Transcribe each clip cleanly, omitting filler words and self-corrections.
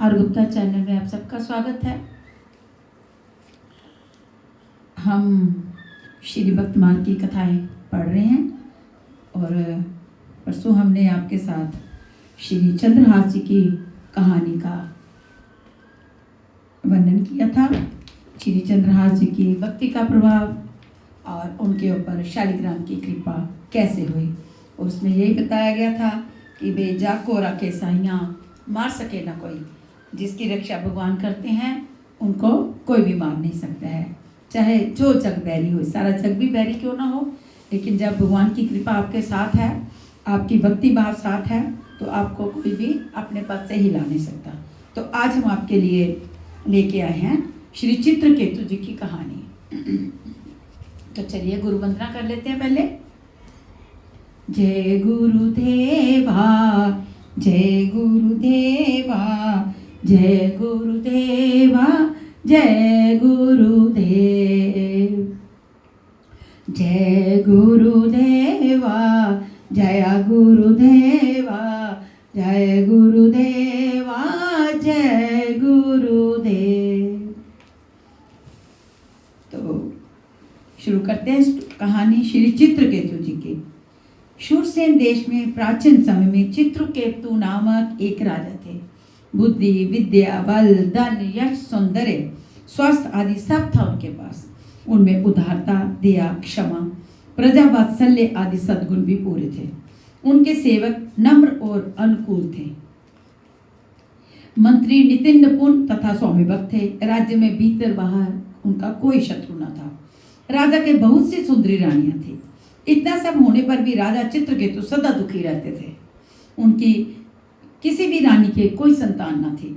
Are Gupta channel में आप सबका स्वागत है। हम श्री भक्तमाल की कथाएं पढ़ रहे हैं और परसों हमने आपके साथ श्री चंद्रहास जी की कहानी का वर्णन किया था। श्री चंद्रहास जी की भक्ति का प्रभाव और उनके ऊपर शालिग्राम की कृपा कैसे हुई। उसमें यही बताया गया था कि वे जाको रखे साइयाँ मार सके ना कोई, जिसकी रक्षा भगवान करते हैं उनको कोई भी मार नहीं सकता है, चाहे जो जग बैरी हो, सारा जग भी बैरी क्यों ना हो। लेकिन जब भगवान की कृपा आपके साथ है, आपकी भक्ति भाव साथ है, तो आपको कोई भी अपने पद से हिला नहीं सकता। तो आज हम आपके लिए लेके आए हैं श्री चित्रकेतु जी की कहानी। तो चलिए गुरु वंदना कर लेते हैं पहले। जय गुरुदेवा, जय गुरुदेवा, जय गुरुदेवा, जय गुरुदेव, जय गुरुदेवा, जय गुरुदेवा, जय गुरुदेवा, जय गुरुदेव। तो शुरू करते हैं कहानी श्री चित्रकेतु जी की। शूरसेन देश में प्राचीन समय में चित्रकेतु नामक एक राजा थे। बुद्धि, विद्या, बल, धन, यश, सौंदर्य, स्वास्थ्य आदि सब था उनके पास। उनमें उदारता, दया, क्षमा, प्रजा वात्सल्य आदि सद्गुण भी पूरे थे। उनके सेवक नम्र और अनुकूल थे। मंत्री नितिन निपुण तथा स्वामी भक्त थे। राज्य में भीतर बाहर उनका कोई शत्रु न था। राजा के बहुत सी सुंदरी रानियां थी। इतना सब होने पर भी राजा चित्रकेतु सदा दुखी रहते थे। उनकी किसी भी रानी के कोई संतान न थी।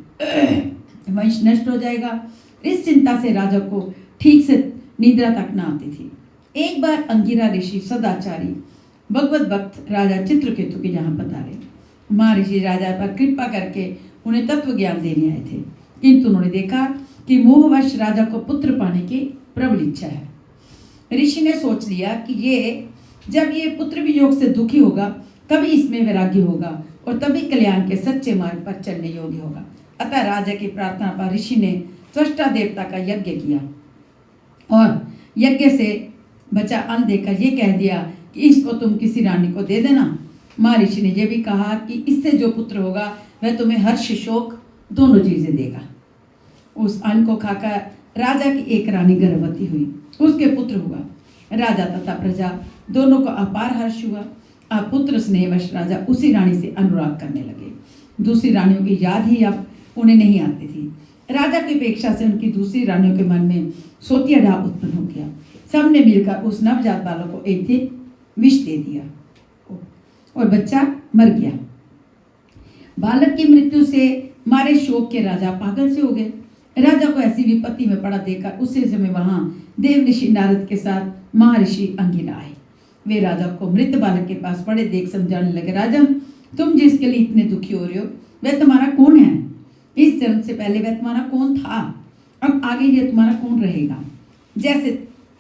वंश नष्ट हो जाएगा, इस चिंता से राजा को ठीक से निद्रा तक न आती थी। एक बार अंगिरा ऋषि सदाचारी भगवत भक्त राजा चित्रकेतु के यहाँ पधारे। महर्षि राजा पर कृपा करके उन्हें तत्व ज्ञान देने आए थे, किंतु उन्होंने देखा कि मोहवश राजा को पुत्र पाने की प्रबल इच्छा है। ऋषि ने सोच लिया कि जब ये पुत्र वियोग से दुखी होगा तभी इसमें वैराग्य होगा और तभी कल्याण के सच्चे मार्ग पर चलने योग्य होगा। अतः राजा की प्रार्थना पर ऋषि ने त्वष्टा देवता का यज्ञ किया और यज्ञ से बचा अन्न देकर ये कह दिया कि इसको तुम किसी रानी को दे देना। महर्षि ने यह भी कहा कि इससे जो पुत्र होगा वह तुम्हें हर्ष शोक दोनों चीजें देगा। उस अन्न को खाकर राजा की एक रानी गर्भवती हुई, उसके पुत्र हुआ। राजा तथा प्रजा दोनों को अपार हर्ष हुआ। अब पुत्र स्नेहवश राजा उसी रानी से अनुराग करने लगे। दूसरी रानियों की याद ही अब उन्हें नहीं आती थी। राजा की अपेक्षा से उनकी दूसरी रानियों के मन में सोतिया डाह उत्पन्न हो गया। सबने मिलकर उस नवजात बालक को एक दिन विष दे दिया और बच्चा मर गया। बालक की मृत्यु से मारे शोक के राजा पागल से हो गए। राजा को ऐसी विपत्ति में पड़ा देखकर उसी समय वहां देव ऋषि नारद के साथ महर्षि अंगिरा आए। वे राजा को मृत बालक के पास पड़े देख समझाने लगे, राजन, तुम जिसके लिए इतने दुखी हो रहे हो वह तुम्हारा कौन है? इस जन्म से पहले वह तुम्हारा कौन था? अब आगे ये तुम्हारा कौन रहेगा? जैसे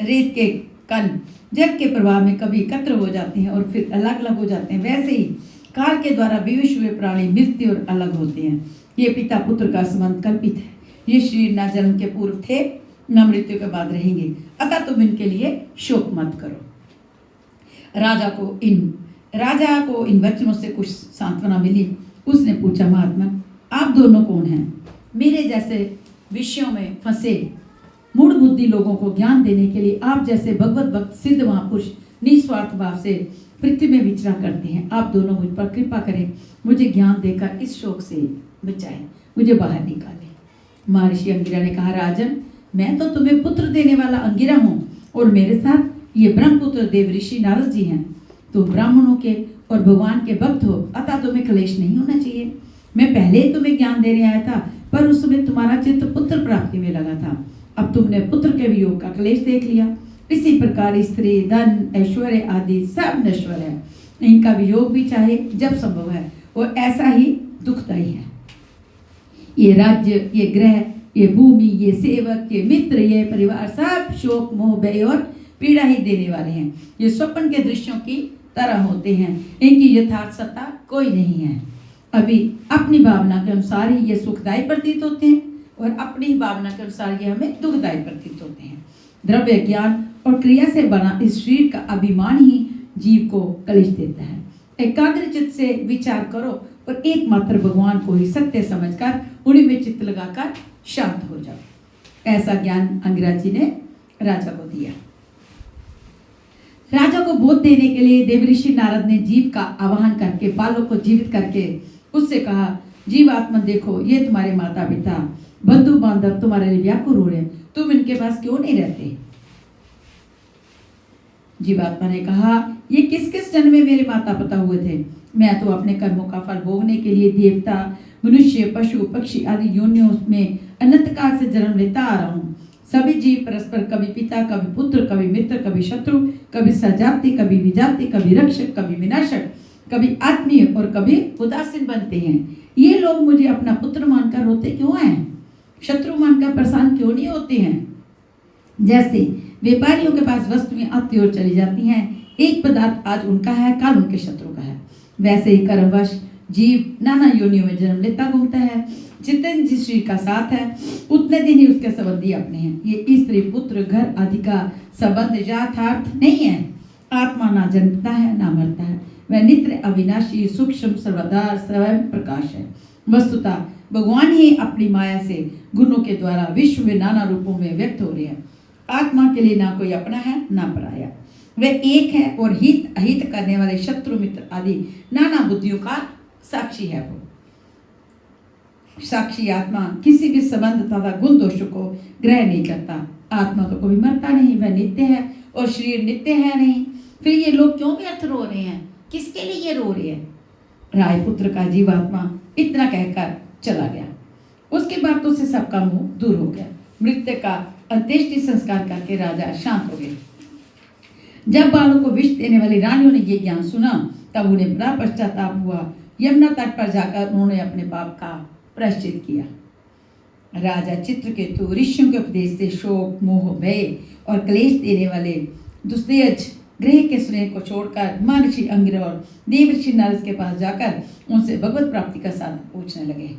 रेत के कण जग के प्रभाव में कभी एकत्र हो जाते हैं और फिर अलग अलग हो जाते हैं, वैसे ही काल के द्वारा विवश हुए प्राणी मृत्यु और अलग होते हैं। ये पिता पुत्र का संबंध कल्पित है। ये शरीर न जन्म के पूर्व थे न मृत्यु के बाद रहेंगे, अतः तुम इनके लिए शोक मत करो। राजा को इन वचनों से कुछ सांत्वना मिली। उसने पूछा, महात्मा, आप दोनों कौन हैं? मेरे जैसे विषयों में फंसे मूढ़ बुद्धि लोगों को ज्ञान देने के लिए आप जैसे भगवत भक्त सिद्ध महापुरुष निस्वार्थ भाव से पृथ्वी में विचरा करते हैं। आप दोनों मुझ पर कृपा करें, मुझे ज्ञान देकर इस शोक से बचाएं, मुझे बाहर निकालें। महर्षि अंगिरा ने कहा, राजन, मैं तो तुम्हें पुत्र देने वाला अंगिरा हूँ और मेरे साथ ये ब्रह्मपुत्र देव ऋषि नारद जी हैं। तुम ब्राह्मणों के और भगवान के भक्त हो, अतः तुम्हें क्लेश नहीं होना चाहिए। मैं पहले ही तुम्हें ज्ञान देने आया था, पर उस समय तुम्हारा चित्त पुत्र प्राप्ति में लगा था। अब तुमने पुत्र के वियोग का क्लेश देख लिया। इसी प्रकार स्त्री, धन, ऐश्वर्य आदि सब नश्वर है। इनका वियोग भी चाहे जब संभव है वो ऐसा ही दुखदायी है। ये राज्य, ये ग्रह, ये भूमि, ये सेवक, ये मित्र, ये परिवार सब शोक, मोह, भय और पीड़ा ही देने वाले हैं। ये स्वप्न के दृश्यों की तरह होते हैं, इनकी यथार्थ सत्ता कोई नहीं है। अभी अपनी भावना के अनुसार ही ये सुखदायी प्रतीत होते हैं और अपनी ही भावना के अनुसार ये हमें दुखदायी प्रतीत होते हैं। द्रव्य ज्ञान और क्रिया से बना इस शरीर का अभिमान ही जीव को कलेश देता है। एकाग्र चित्त से विचार करो और एकमात्र भगवान को ही सत्य समझकर उन्हीं में चित्त लगाकर शांत हो जाओ। ऐसा ज्ञान अंगिराज जी ने राजा को दिया। राजा को बोध देने के लिए देवऋषि नारद ने जीव का आवाहन करके बालों को जीवित करके उससे कहा, जीवात्मा देखो, ये तुम्हारे माता पिता बंधु बांधव तुम्हारे लिए व्याकुल हो रहे हैं, तुम इनके पास क्यों नहीं रहते? जीवात्मा ने कहा, ये किस किस जन्म में मेरे माता पिता हुए थे? मैं तो अपने कर्मों का फल भोगने के लिए देवता, मनुष्य, पशु, पक्षी आदि योनियों में अनंत काल से जन्म लेता आ रहा हूँ। सभी जीव परस्पर कभी पिता, कभी पुत्र, कभी मित्र, कभी शत्रु, कभी सजाति, कभी विजाति, कभी रक्षक, कभी विनाशक, कभी आत्मीय और कभी उदासीन बनते हैं। ये लोग मुझे अपना पुत्र मानकर रोते क्यों हैं? शत्रु मानकर प्रसन्न क्यों नहीं होते हैं? जैसे व्यापारियों के पास वस्तुएं आती और चली जाती हैं, एक पदार्थ आज उनका है, कल उनके शत्रु का है, वैसे ही कर्मवश जीव नाना योनियों में जन्म लेता घूमता है। जितने जिस शरीर का साथ है उतने दिन ही उसके संबंधी अपने हैं। ये स्त्री, पुत्र, घर आदि का संबंध यथार्थ नहीं है। आत्मा ना जन्मता है ना मरता है, वह नित्य अविनाशी सूक्ष्म सर्वदा स्वयं प्रकाश है। वस्तुतः भगवान ही अपनी माया से गुणों के द्वारा विश्व में नाना रूपों में व्यक्त हो रहे हैं। आत्मा के लिए ना कोई अपना है ना पराया, वह एक है और हित अहित करने वाले शत्रु मित्र आदि नाना बुद्धियों का साक्षी है। वो साक्षी आत्मा किसी भी संबंध तथा गुण दोषों को ग्रहण नहीं करता। आत्मा तो कभी मरता नहीं, वह नित्य है और शरीर नित्य है नहीं। फिर ये लोग क्यों व्यर्थ रो रहे हैं? किसके लिए ये रो रहे हैं? रायपुत्र का जीवात्मा इतना कहकर चला गया। उसके बाद तो उससे सबका मुंह दूर हो गया। मृत्यु का अंत्येष्टि संस्कार करके राजा शांत हो गए। जब बालों को विष देने वाली रानियों ने ये ज्ञान सुना तब उन्हें बड़ा पश्चाताप हुआ। यमुना तट पर जाकर उन्होंने अपने पाप का प्रायश्चित किया। राजा चित्रकेतु ऋषियों के उपदेश से शोक, मोह, भय और क्लेश देने वाले दुस्तेज ग्रह के स्नेह को छोड़कर महर्षि अंगिरा और देवर्षि नारद के पास जाकर उनसे भगवत प्राप्ति का साधन पूछने लगे।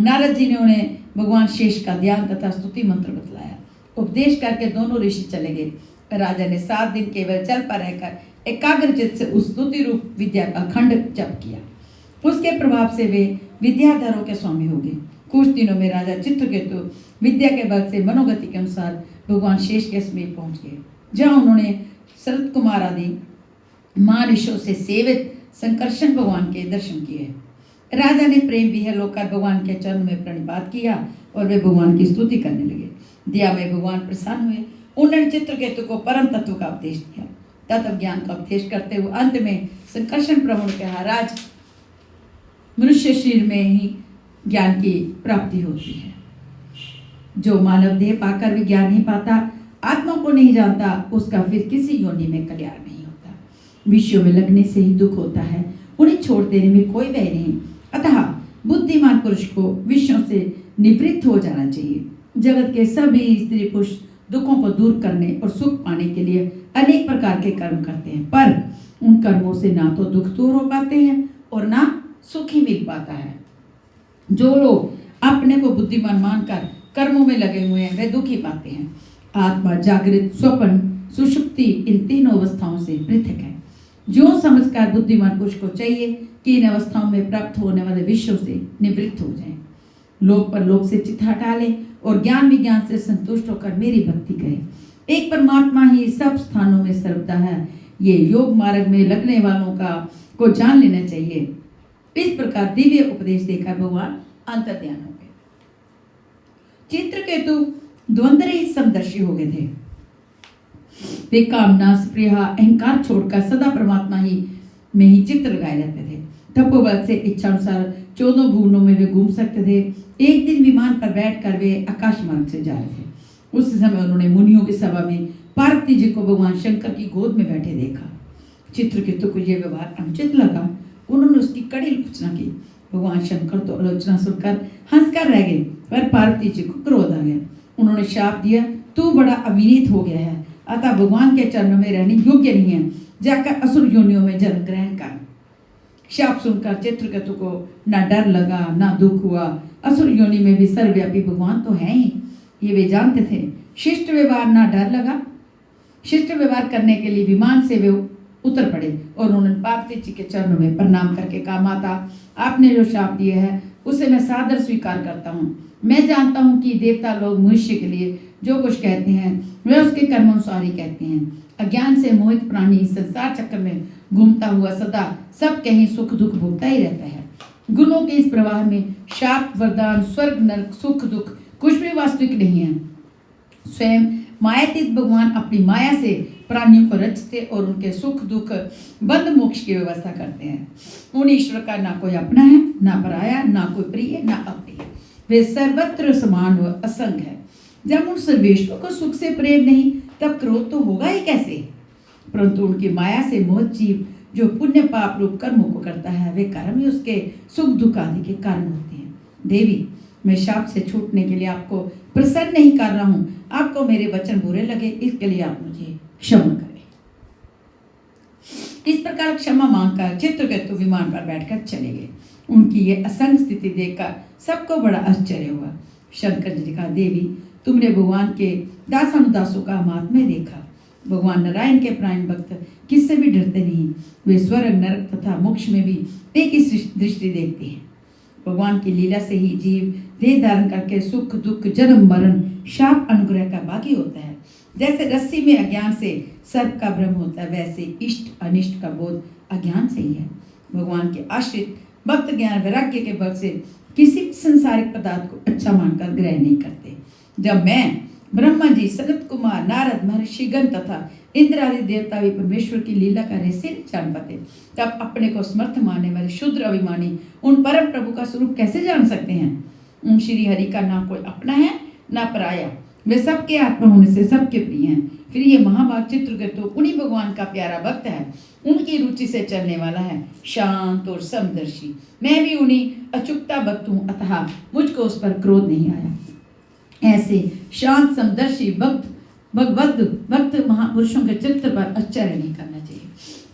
नारद जी ने उन्हें भगवान शेष का ध्यान तथा स्तुति मंत्र बतलाया। उपदेश करके दोनों ऋषि चले गए। राजा ने 7 दिन केवल जल पर रहकर एकाग्रचित्त से उस स्तुति रूप विद्या का अखंड जप किया। उसके प्रभाव से वे विद्याधरों के स्वामी हो गए। कुछ दिनों में राजा चित्रकेतु विद्या के बल से मनोगति के अनुसार भगवान शेष के समीप पहुंच गए, जहां उन्होंने शरद कुमार आदि महर्षियों से सेवित संकर्षण भगवान के दर्शन किए। राजा ने प्रेम विहल होकर भगवान के चरण में प्रणिपात किया और वे भगवान की स्तुति करने लगे। दया में भगवान प्रसन्न हुए। उन्होंने चित्रकेतु को परम तत्व का उपदेश दिया। तत्व ज्ञान का उपदेश करते हुए अंत में संकर्षण प्रभु ने कहा, राज, मनुष्य शरीर में ही ज्ञान की प्राप्ति होती है। जो मानव देह पाकर भी ज्ञान नहीं पाता, आत्मा को नहीं जानता, उसका फिर किसी योनि में कल्याण नहीं होता। विषयों में लगने से ही दुख होता है, उन्हें छोड़ देने में कोई भय नहीं। अतः बुद्धिमान पुरुष को विषयों से निवृत्त हो जाना चाहिए। जगत के सभी स्त्री पुरुष दुखों को दूर करने और सुख पाने के लिए अनेक प्रकार के कर्म करते हैं, पर उन कर्मों से ना तो दुख दूर हो पाते हैं और ना सुख ही मिल पाता है। जो लोग अपने को बुद्धिमान मानकर कर्मों में लगे हुए हैं वे दुख ही पाते हैं। आत्मा जागृत, स्वप्न, सुषुप्ति इन तीनों अवस्थाओं से पृथक है। जो समझकर बुद्धिमान पुरुष को चाहिए कि इन अवस्थाओं में प्राप्त होने वाले विषयों से निवृत्त हो जाए, लोक पर लोक से चित्त हटा ले और ज्ञान विज्ञान से संतुष्ट होकर मेरी भक्ति करें। एक परमात्मा ही सब स्थानों में सर्वदा है। ये योग मार्ग में लगने वालों को जान लेना चाहिए। इस प्रकार दिव्य उपदेश देकर भगवान अंतर्ध्यान हो गए। चित्रकेतु द्वंद्वरहित समदर्शी हो गए थे। वे कामना, स्पृहा, अहंकार छोड़कर सदा परमात्मा ही में ही चित्त लगाए रहते थे। तपोबल से इच्छा अनुसार 14 भुवनों में वे घूम सकते थे। एक दिन विमान पर बैठकर वे आकाश मार्ग से जा रहे थे। उस समय उन्होंने मुनियों की सभा में पार्वती जी को भगवान शंकर की गोद में बैठे देखा। चित्रकेतु को यह व्यवहार अनुचित लगा। उन्होंने उसकी कड़ी आलोचना की। भगवान शंकर तो आलोचना सुनकर हंसकर रह गए, पर पार्वती जी को क्रोध आ गया। उन्होंने शाप दिया, तू बड़ा अविनीत हो गया है, अतः भगवान के चरणों में रहने योग्य नहीं है। जाकर असुर योनियों में जन्म ग्रहण कर। शाप सुनकर चित्रकेतु को ना डर लगा ना दुख हुआ। असुर योनि में भी सर्वव्यापी भगवान तो हैं ही, ये वे जानते थे। शिष्ट व्यवहार ना डर लगा। शिष्ट व्यवहार करने के लिए विमान से वे उतर पड़े और उन्होंने पार्वती जी के चरणों में प्रणाम करके कहा, माता आपने जो शाप दिया है उसे मैं सादर स्वीकार करता हूँ। मैं जानता हूँ कि देवता लोग मनुष्य के लिए जो कुछ कहते हैं वे उसके कर्मानुसार ही कहते हैं। अज्ञान से मोहित प्राणी संसार चक्र में घूमता हुआ सदा सब कहीं सुख दुख भोगता ही रहता है। गुणों के इस प्रवाह में शाप वरदान स्वर्ग नरक सुख दुख कुछ भी वास्तविक नहीं है। स्वयं मायातीत भगवान अपनी माया से प्राणियों को रचते और उनके सुख दुख बंध मोक्ष की व्यवस्था करते हैं। उन ईश्वर का ना कोई अपना है ना पराया, ना कोई प्रिय ना अप्रिय, वे सर्वत्र समान व असंग है। जब उन सर्वेश्वर को सुख से प्रेम नहीं तब क्रोध तो होगा ही कैसे। परंतु उनकी माया से मोहित जीव जो पुण्य पाप रूप कर्मों को करता है वे कर्म ही उसके सुख दुख आदि के कारण होते हैं। देवी, मैं शाप से छूटने के लिए आपको प्रसन्न नहीं कर रहा हूं। आपको मेरे वचन बुरे लगे इसके लिए आप मुझे क्षमा करें। इस प्रकार क्षमा मांगकर चित्रकेतु विमान पर बैठकर चले गए। उनकी ये असंग स्थिति देखकर सबको बड़ा आश्चर्य हुआ। शंकर जी ने कहा, देवी तुमने भगवान के दासानुदासों का महात्म्य देखा। भगवान नारायण के प्राण भक्त किससे भी डरते नहीं। वे स्वर्ग नरक तथा मोक्ष में भी एक ही दृष्टि देखते हैं। भगवान की लीला से ही जीव देह धारण करके सुख दुख जन्म मरण शाप अनुग्रह का भागी होता है। जैसे रस्सी में अज्ञान से सर्प का भ्रम होता है वैसे इष्ट अनिष्ट का बोध अज्ञान से ही है। भगवान के आश्रित भक्त ज्ञान वैराग्य के बल से किसी भी संसारिक पदार्थ को अच्छा मानकर ग्रहण नहीं करते। जब मैं ब्रह्मा जी सनत कुमार नारद महर्षि गण तथा इंद्र आदि देवता भी परमेश्वर की लीला का रहस्य नहीं जान पाते तब अपने को समर्थ मानने वाले शुद्र अभिमानी उन परम प्रभु का स्वरूप कैसे जान सकते हैं। उन श्री हरि का ना कोई अपना है ना पराया, वे सबके आत्मा होने से सबके प्रिय हैं। फिर ये महाभाग चित्रकेतु उन्हीं भगवान का प्यारा भक्त है, उनकी रुचि से चलने वाला है, शांत और समदर्शी। मैं भी उन्हीं अचूकता भक्त हूँ, अतः मुझको उस पर क्रोध नहीं आया। ऐसे शांत समदर्शी भक्त महापुरुषों के चित्र पर आश्चर्य नहीं करना चाहिए।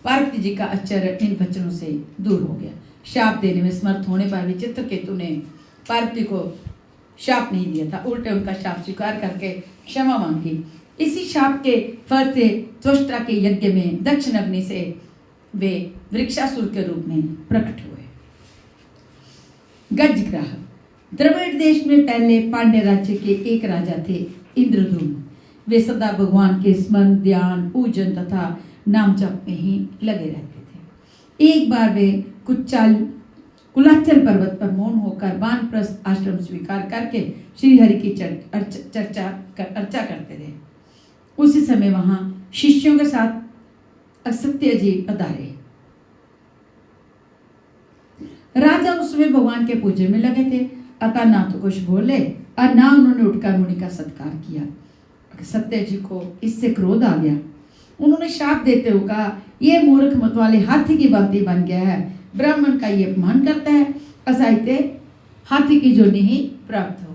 पार्वती जी का आश्चर्य इन वचनों से दूर हो गया। शाप देने में समर्थ होने पर भी चित्रकेतु ने पार्वती को शाप नहीं दिया था, उल्टे उनका शाप स्वीकार करके क्षमा मांगी। इसी शाप के फल से त्वष्टा के यज्ञ में दक्षिण अग्नि से वे वृक्षासुर के रूप में प्रकट हुए। गजग्राह द्रविड़ देश में पहले पांड्य राज्य के एक राजा थे इंद्रद्युम्न। वे सदा भगवान के स्मरण ध्यान पूजन तथा नाम जप में ही लगे रहते थे। एक बार वे कुलाचल पर्वत पर मौन होकर वानप्रस्थ आश्रम स्वीकार करके श्री हरि की अर्चा करते थे। उसी समय वहां शिष्यों के साथ असत्य जी पधारे। राजा उस समय भगवान के पूजन में लगे थे, अतः ना तो कुछ बोले और ना उन्होंने उठकर मुनि का सत्कार किया। सत्य जी को इससे क्रोध आ गया। उन्होंने शाप देते हुए कहा, यह मूर्ख मत वाले हाथी की भांति बन गया है, ब्राह्मण का ये अपमान करता है, असाइते हाथी की जो नहीं प्राप्त हो।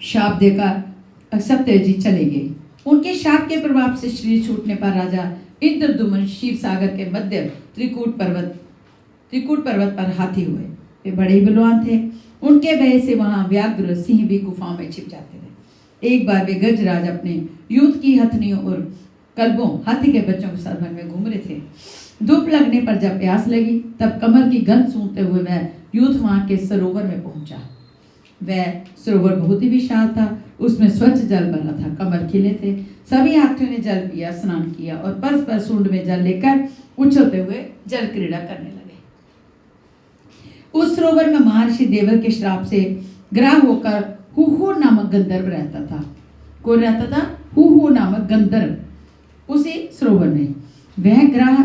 शाप देकर सत्य जी चले गए। उनके शाप के प्रभाव से शरीर छूटने पर राजा इंद्रद्युम्न शिव सागर के मध्य त्रिकूट पर्वत पर हाथी हुए। वे बड़े बलवान थे, उनके भय से वहां व्याघ्र सिंह भी गुफाओं में छिप जाते थे। एक बार वे गजराज अपने यूथ की हथनियों और कल्बों हाथी के बच्चों के साथ वन में घूम रहे थे। धूप लगने पर जब प्यास लगी तब कमल की गंध सूंघते हुए वह यूथ वहां के सरोवर में पहुंचा। वह सरोवर बहुत ही विशाल था, उसमें स्वच्छ जल भरा था, कमल खिले थे। सभी हाथियों ने जल पिया, स्नान किया और परस्पर सूंड में जल लेकर उछलते हुए जल क्रीड़ा करने लगे। उस सरोवर में महर्षि देवल के श्राप से ग्राह होकर हुहु नामक गंधर्व रहता था। कौन रहता था? हुहु नामक गंधर्व उसी सरोवर में। वह ग्राह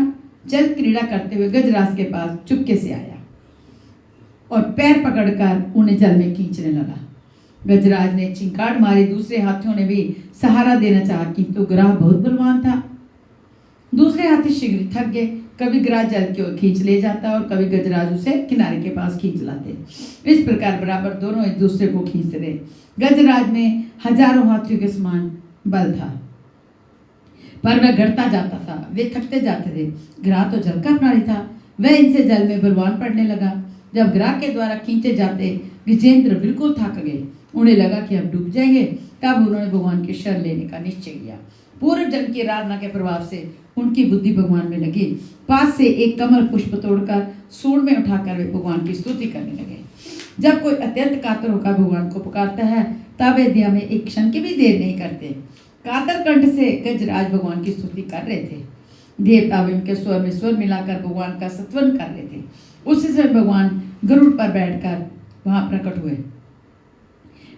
जल क्रीड़ा करते हुए गजराज के पास चुपके से आया और पैर पकड़कर उन्हें जल में खींचने लगा। गजराज ने चिंगाड़ मारी, दूसरे हाथियों ने भी सहारा देना चाहा, किंतु ग्राह बहुत बलवान था। दूसरे हाथी शीघ्र थक गए, कभी ग्राह जल की ओर खींच ले जाता और कभी गजराज उसे किनारे के पास खींच लाते। इस प्रकार बराबर दोनों एक दूसरे को खींचते रहे। गजराज में हजारों हाथियों के समान बल था, पर वह घटता जाता था, वे थकते जाते थे। ग्राह तो जल का प्राणी था, वह इनसे जल में बलवान पड़ने लगा। जब ग्राह के द्वारा खींचे जाते गजेंद्र बिल्कुल थक गए, उन्हें लगा कि अब डूब जाएंगे। तब उन्होंने भगवान की शरण लेने का निश्चय किया। पूर्व जन्म की आराधना के प्रभाव से उनकी बुद्धि भगवान में लगी। पास से एक कमल पुष्प तोड़कर सूंड में उठाकर वे भगवान की स्तुति करने लगे। जब कोई अत्यंत कातर होकर भगवान को पुकारता है तब वे दया में एक क्षण की भी देर नहीं करते। कातर कंठ से गजराज भगवान की स्तुति कर रहे थे। देवता भी उनके स्वर में स्वर मिलाकर भगवान का स्तवन कर रहे थे। उसी समय भगवान गरुड़ पर बैठकर वहां प्रकट हुए।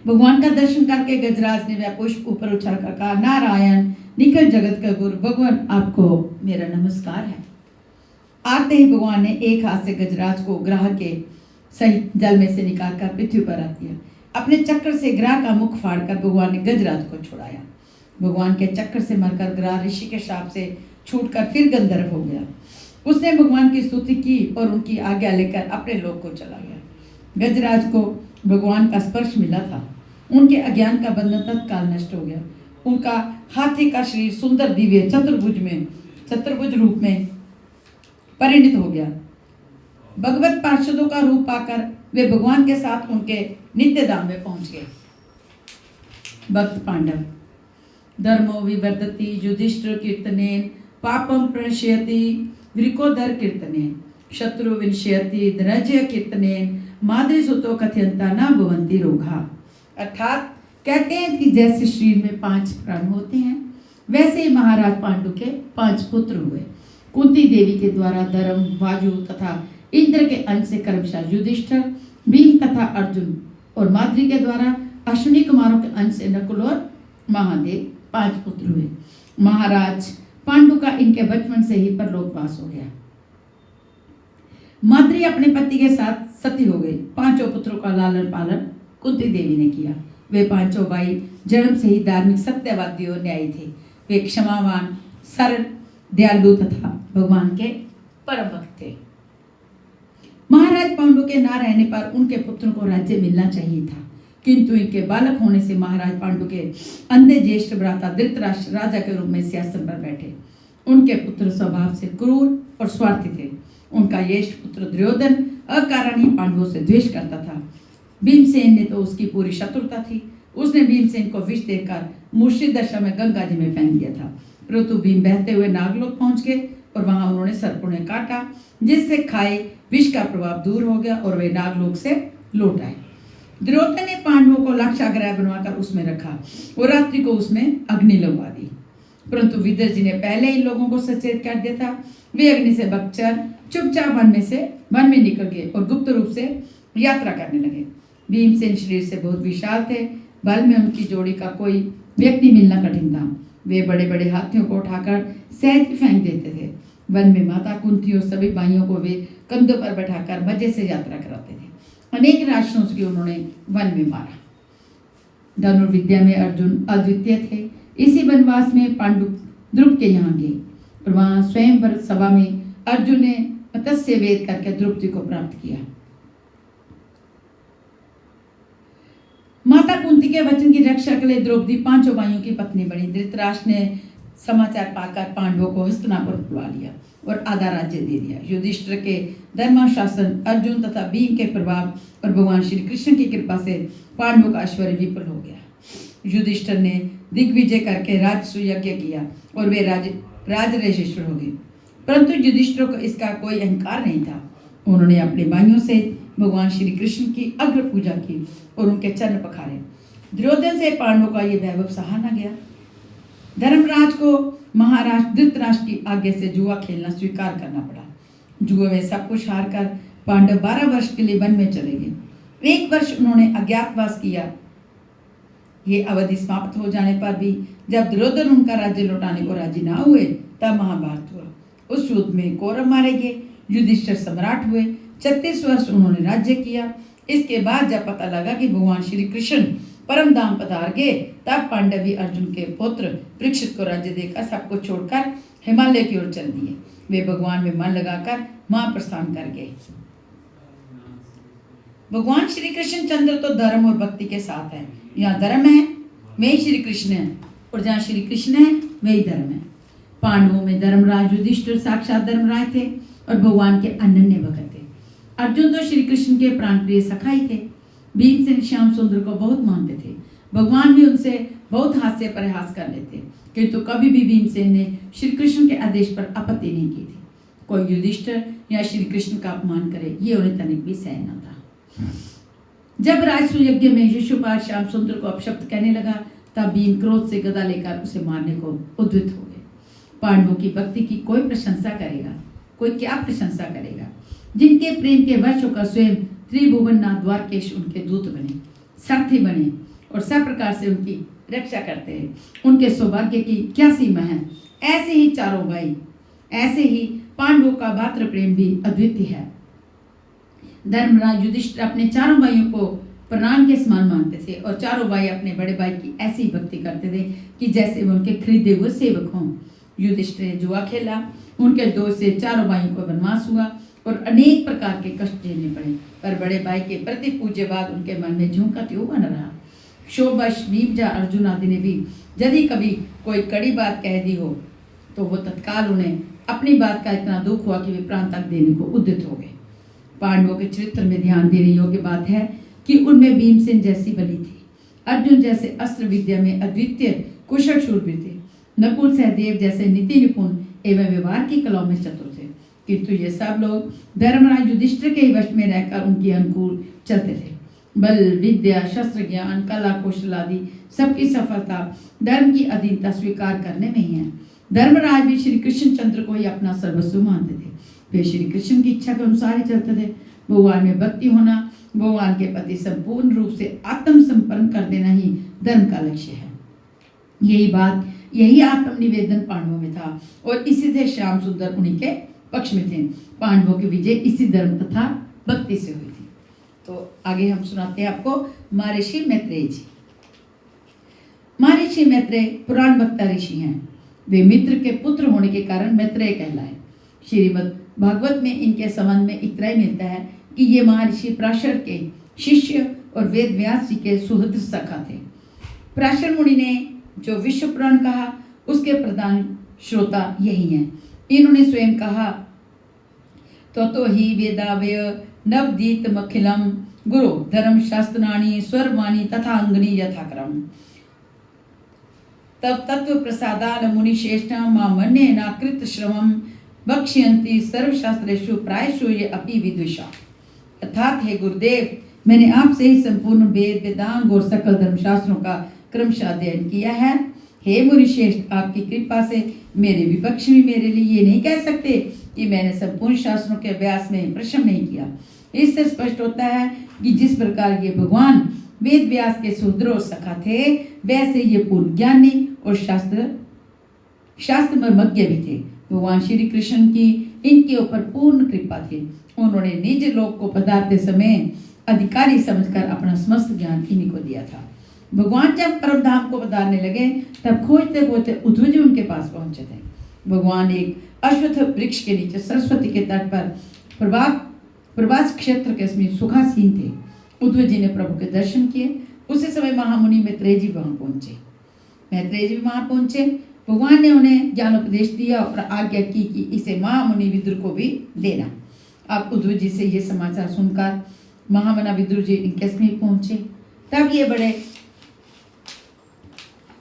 भगवान का दर्शन करके गजराज ने वह पुष्प ऊपर उछालकर कहा, नारायण निखिल जगत का गुरु भगवान, आपको मेरा नमस्कार है। आते ही भगवान ने एक हाथ से गजराज को ग्राह के सहित जल में से निकालकर पृथ्वी पर रख दिया। अपने चक्र से ग्राह का मुख फाड़कर भगवान ने गजराज को छुड़ाया। भगवान के चक्र से मरकर ग्राह ऋषि के शाप से छूटकर फिर गंधर्व हो गया। उसने भगवान की स्तुति की और उनकी आज्ञा लेकर अपने लोक को चला गया। गजराज को भगवान का स्पर्श मिला था। उनके अज्ञान का बंधन तत्काल नष्ट हो गया। उनका हाथी का शरीर सुंदर दिव्य चतुर्भुज रूप में परिणित हो गया। भगवत पार्षदों का रूप पाकर वे भगवान के साथ उनके नित्य धाम में पहुंच गए। भक्त पांडव। धर्मो विवर्धति युधिष्ठिर कीर्तनेन पापम प्रणश्यति वृकोदर कीर्तनेन शत्रु विनश्यति धनंजय कीर्तनेन माद्रीसुतो कथयंता न भवन्ति रोगा। अर्थात कहते हैं कि जैसे शरीर में 5 प्राण होते हैं वैसे ही महाराज पांडु के 5 पुत्र हुए। कुंती देवी के द्वारा धर्म, वायु तथा इंद्र के अंश से क्रमशः युधिष्ठिर, भीम तथा अर्जुन और माद्री के द्वारा अश्विनी कुमारों के अंश से नकुल और महादेव 5 पुत्र हुए। महाराज पांडु का इनके बचपन से ही परलोकवास हो गया। माद्री अपने पति के साथ सती हो गई। 5 पुत्रों का लालन पालन कुंती देवी ने किया। वे 5 भाई जन्म से ही धार्मिक, सत्यवादी और न्यायी थे। वे क्षमावान, सरल, दयालु तथा भगवान के परम भक्त थे। महाराज पांडु के ना रहने पर उनके पुत्रों को राज्य मिलना चाहिए था, किंतु इनके बालक होने से महाराज पांडु के अंधे ज्येष्ठ भ्राता धृतराष्ट्र राजा के रूप में सिंहासन पर बैठे। उनके पुत्र स्वभाव से क्रूर और स्वार्थी थे। उनका ज्येष्ठ पुत्र दुर्योधन अकारण ही पांडवों से द्वेष करता था। भीमसेन ने तो उसकी पूरी शत्रुता थी। उसने भीमसेन को विष देकर मूर्छित दशा में गंगा जी में फेंक दिया था। परंतु भीम बहते हुए नागलोक पहुंच गए और वहां उन्होंने सर्पों ने काटा, जिससे खाए विष का प्रभाव दूर हो गया और वे नागलोक से लौट आए। दुर्योधन ने पांडवों को लाक्षागृह बनवाकर उसमें रखा और रात्रि को उसमें अग्नि लगवा दी। परंतु विदुर जी ने पहले ही लोगों को सचेत कर दिया था। वे अग्नि से बचकर चुपचाप वन में निकल गए और गुप्त रूप से यात्रा करने लगे। भीमसेन शरीर से बहुत विशाल थे। बल में उनकी जोड़ी का कोई व्यक्ति मिलना कठिन था। वे बड़े बड़े हाथियों को उठाकर सहज फेंक देते थे। वन में माता कुंती और सभी भाइयों को वे कंधों पर बैठाकर मजे से यात्रा कराते थे। अनेक राक्षसों की उन्होंने वन में मारा। धनुर्विद्या में अर्जुन अद्वितीय थे। इसी वनवास में पांडु ध्रुव के यहाँ गए और वहां स्वयंवर सभा में अर्जुन ने मत्स्य वेद करके द्रौपदी को प्राप्त किया। माता कुंती के वचन की रक्षा के लिए द्रौपदी 5 भाइयों की पत्नी बनी। धृतराष्ट्र ने समाचार पाकर पांडवों को हस्तिनापुर बुला लिया और आधा राज्य दे दिया। युधिष्ठिर के धर्माशासन, अर्जुन तथा भीम के प्रभाव और भगवान श्री कृष्ण की कृपा से पांडवों का ऐश्वर्य विपुल हो गया। युधिष्ठिर ने दिग्विजय करके राजसूय यज्ञ किया और वे राजर्षिश्वर हो गए। परंतु युधिष्ठिर को इसका कोई अहंकार नहीं था। उन्होंने अपने भाइयों से भगवान श्री कृष्ण की अग्र पूजा की और उनके चरण पखारे। दुर्योधन से पांडवों का ये वैभव सहा न गया। धर्मराज को महाराज धृतराष्ट्र की आज्ञा से जुआ खेलना स्वीकार करना पड़ा। जुए में सब कुछ हार कर पांडव 12 वर्ष के लिए वन में चले गए। 1 वर्ष उन्होंने अज्ञातवास किया। ये अवधि समाप्त हो जाने पर भी जब दुर्योधन उनका राज्य लौटाने को राजी ना हुए तब महाभारत हुआ। उस युद्ध में कौरव मारे गए। युधिष्ठिर सम्राट हुए। 36 वर्ष उन्होंने राज्य किया। इसके बाद जब पता लगा कि भगवान श्री कृष्ण परम धाम पधार गए तब पांडवी अर्जुन के पुत्र परीक्षित को राज्य देकर सबको छोड़कर हिमालय की ओर चल दिए। वे भगवान में मन लगाकर वहां प्रस्थान कर गए। भगवान श्री कृष्ण चंद्र तो धर्म और भक्ति के साथ है। यहाँ धर्म है वही श्री कृष्ण है और जहाँ श्री कृष्ण है वही धर्म है। पांडवों में धर्मराज युधिष्ठिर साक्षात धर्मराज थे। और भगवान के अनन्य भक्त थे। अर्जुन तो श्री कृष्ण के प्राणप्रिय सखा ही थे। भीमसेन श्याम सुंदर को बहुत मानते थे। भगवान भी उनसे बहुत हास्य परिहास कर लेते, किंतु कभी भी भीमसेन ने श्री कृष्ण के आदेश पर आपत्ति नहीं की थी। कोई युधिष्ठिर या श्री कृष्ण का अपमान करे, ये उन्हें तनिक भी सहन न था। जब राजसूय यज्ञ में शिशुपाल श्याम सुंदर को अपशब्द कहने लगा, तब भीम क्रोध से गदा लेकर उसे मारने को उद्यत हो गए। पांडवों की भक्ति की कोई प्रशंसा करेगा, कोई क्या प्रशंसा करेगा, जिनके प्रेम के वश होकर स्वयं त्रिभुवन नाथ द्वारकेश उनके दूत बने, सारथी बने और सब प्रकार से उनकी रक्षा करते हैं। उनके सौभाग्य की क्या सीमा है। ऐसे ही चारों भाई, ऐसे ही पांडवों का भातृ प्रेम भी अद्वितीय है। धर्मराज युधिष्ठिर अपने चारों भाइयों को प्राण के समान मानते थे और चारों भाई अपने बड़े भाई की ऐसी भक्ति करते थे कि जैसे वो उनके खरीदे हुए सेवक हों। युधिष्ठिर ने जुआ खेला, उनके दोष से चारों भाइयों को वनवास हुआ और अनेक प्रकार के कष्ट झेलने पड़े, पर बड़े भाई के प्रति पूज्यवाद उनके मन में ज्यों का त्यों बना रहा। क्षोभवश भीमजा अर्जुन आदि ने भी यदि कभी कोई कड़ी बात कह दी हो तो वो तत्काल उन्हें अपनी बात का इतना दुख हुआ कि वे प्राण तक देने को उद्यत हो गए। पांडवों के चरित्र में ध्यान देने योग्य बात है कि उनमें भीमसेन जैसी बलि थी, अर्जुन जैसे अस्त्र विद्या में अद्वितीय कुशल शूरवीर थे, नकुल सहदेव जैसे नीति निपुण एवं व्यवहार की कलाओं में चतुर थे, किंतु ये सब लोग धर्मराज युधिष्ठिर के वश में रहकर उनके अनुकूल चलते थे। बल, विद्या, शस्त्र ज्ञान, कला, कौशल आदि सबकी सफलता धर्म की अधीनता स्वीकार करने में ही है। धर्मराज भी श्री कृष्ण चंद्र को ही अपना सर्वस्व मानते थे। वे श्री कृष्ण की इच्छा के अनुसार ही चलते थे। भगवान में भक्ति होना, भगवान के प्रति संपूर्ण रूप से आत्मसमर्पण कर देना ही धर्म का लक्ष्य है। यही आत्मनिवेदन पांडवों में था और इसी से श्याम सुंदर उन्हीं के पक्ष में थे। पांडवों की विजय इसी धर्म तथा भक्ति से हुई थी। तो आगे हम सुनाते हैं आपको महर्षि मैत्रेय जी। महर्षि मैत्रेय पुराण वक्ता ऋषि हैं। वे मित्र के पुत्र होने के कारण मैत्रेय कहलाए। श्रीमद् भागवत में इनके संबंध में इतना ही मिलता है कि ये महर्षि पराशर के शिष्य और वेद व्यास जी के सुहृद सखा थे। पराशर मुनि ने जो विश्व पुराण कहा उसके प्रधान श्रोता यही हैं। इन्होंने स्वयं कहा, तो ही वेदावय नवदीत मखिलम गुरु धर्म शास्त्राणि स्वरवाणी तथा अंगनी यथाक्रम तब तत्व प्रसादान मुनि श्रेष्ठ मामन्य नाकृत श्रमम बक्ष्यन्ति सर्वशास्त्रेषु प्रायशु ये अपि विद्विषा। अर्थात हे गुरुदेव, मैंने आपसे ही संपूर्ण वेद वेदांग और सकल धर्मशास्त्रों का क्रमशः अध्ययन किया है। हे मुनिश्रेष्ठ, आपकी कृपा से मेरे विपक्ष भी मेरे लिए ये नहीं कह सकते कि मैंने संपूर्ण शास्त्रों के अभ्यास में परिश्रम नहीं किया। इससे स्पष्ट होता है कि जिस प्रकार ये भगवान वेद व्यास के सुहृद और सखा थे, वैसे ये पूर्ण ज्ञानी और शास्त्र मर्मज्ञ भी थे। भगवान श्री कृष्ण की इनके ऊपर पूर्ण कृपा थी। उन्होंने निज लोक को पधारते समय अधिकारी समझकर अपना समस्त ज्ञान इन्हीं को दिया था। भगवान जब परम धाम को पधारने लगे तब खोजते खोजते उद्धव जी उनके पास पहुंचे थे। भगवान एक अश्वत्थ वृक्ष के नीचे सरस्वती के तट पर प्रवास क्षेत्र के समीप सुखासीन थे। उद्धव जी ने प्रभु के दर्शन किए। उसी समय महामुनि मैत्रेय जी वहां पहुंचे। मैत्रेय जी वहां पहुंचे। भगवान ने उन्हें ज्ञानोपदेश दिया और आज्ञा की कि इसे महामुनि विदुर को भी देना। अब उद्धव जी से ये समाचार सुनकर महामना विदुर जी इनके समीप पहुंचे। तब ये बड़े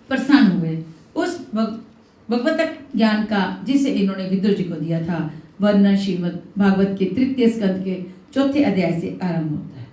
प्रसन्न हुए। उस भगवत ज्ञान का जिसे इन्होंने विदुर जी को दिया था वर्णन श्रीमद् भागवत के तृतीय स्कंद के चौथे अध्याय से आरंभ होता है।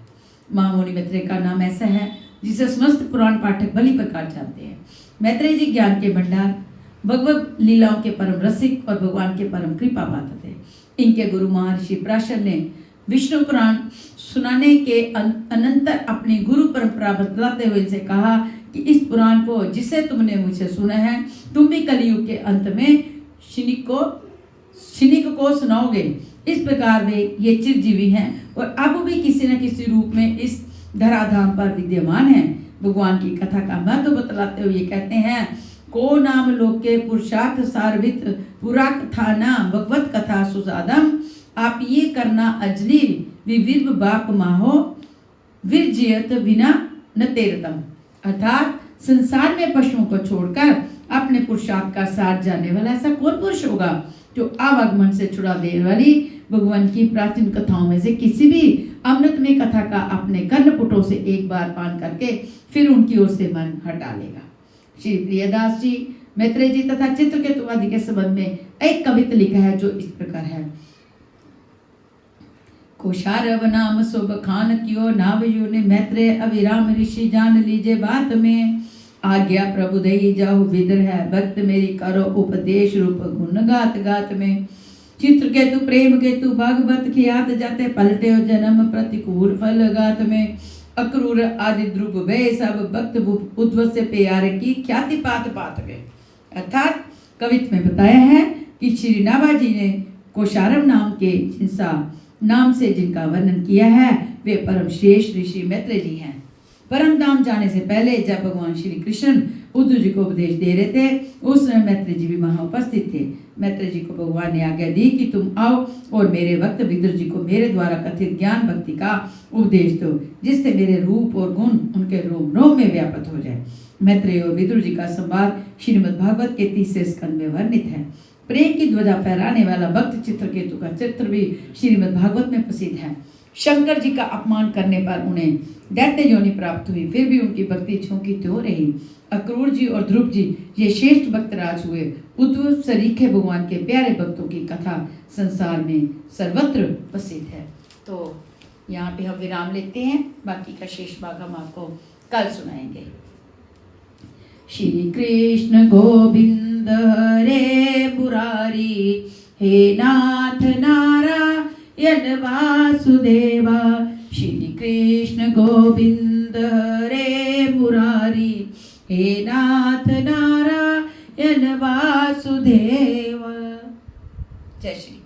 महामुनि मैत्रेय का नाम ऐसा है जिसे समस्त पुराण पाठक भली प्रकार जानते हैं। मैत्रेय जी ज्ञान के भंडार, भगवत लीलाओं के परम रसिक और भगवान के परम कृपा पात्र थे। इनके गुरु महर्षि पराशर ने विष्णु पुराण सुनाने के अनंतर अपनी गुरु परंपरा बतलाते हुए इनसे कहा कि इस पुराण को जिसे तुमने मुझसे सुना है, तुम भी कलयुग के अंत में क्षणिक को सुनाओगे। इस प्रकार वे ये चिरजीवी हैं और अब भी किसी न किसी रूप में इस धराधाम पर विद्यमान हैं। भगवान की कथा का महत्व बतलाते हुए ये कहते हैं, को नाम लोके पुरुषार्थ सारवित पुरा कथा नाम भगवत कथा सुसादम आप ये करना अजली विविध बाप माहो विरजियत बिना न तेरतम। अर्थात संसार में पशुओं को छोड़कर अपने पुरुषार्थ का सार जानने वाला ऐसा कौन पुरुष होगा जो आवागमन से छुड़ा देने वाली भगवान की प्राचीन कथाओं में से किसी भी अमृतमय कथा का अपने कर्णपुटों से एक बार पान करके फिर उनकी ओर से मन हटा लेगा। श्री प्रियदास जी, मैत्रेय जी तथा चित्रकेतु आदि के संबंध में एक कविता लिखा है जो इस प्रकार है। कोशारव नाम शुभ खान कियो नावयु ने मैत्रेय अविराम ऋषि जान लीजे बात में। आज्ञा प्रभु दई जाहु विदर है भक्त मेरी करो उपदेश रूप गुण गात गात में। चित्रकेतु प्रेम केतु भागवत खियात जाते पलटे हो जन्म प्रतिकूल फल गात में। अक्रूर आदि ध्रुव वे सब भक्त उद्वत से प्यारे की ख्याति पात पात में। अर्थात कवित्व में बताया है कि श्री नाभाजी ने कोशारव नाम से जिनका वर्णन किया है वे परम श्रेष्ठ ऋषि मैत्रेय जी हैं। परम धाम जाने से पहले जब भगवान श्री कृष्ण उद्धव जी को उपदेश दे रहे थे उस समय मैत्रेय जी भी वहां उपस्थित थे। मैत्रेय जी को भगवान ने आज्ञा दी कि तुम आओ और मेरे भक्त विदुर जी को मेरे द्वारा कथित ज्ञान भक्ति का उपदेश दो, जिससे मेरे रूप और गुण उनके रोम रोम में व्याप्त हो जाए। मैत्रेय और विदुर जी का संवाद श्रीमद् भागवत के 30 स्कंद में वर्णित है। प्रेम की ध्वजा फहराने वाला भक्त चित्रकेतु का चित्र भी श्रीमद् भागवत में प्रसिद्ध है। शंकर जी का अपमान करने पर उन्हें दैत्य योनि प्राप्त हुई, फिर भी उनकी भक्ति ज्यों की त्यों रही। अक्रूर जी और ध्रुव जी ये श्रेष्ठ भक्त राज हुए। उद्धव सरीखे भगवान के प्यारे भक्तों की कथा संसार में सर्वत्र प्रसिद्ध है। तो यहाँ पे हम विराम लेते हैं, बाकी का शेष भाग हम आपको कल सुनाएंगे। श्री कृष्ण गोविंद हरे मुरारी, हे नाथ नारायण वासुदेवा। श्री कृष्ण गोविंद हरे मुरारी, हे नाथ नारायण वासुदेवा। जय श्री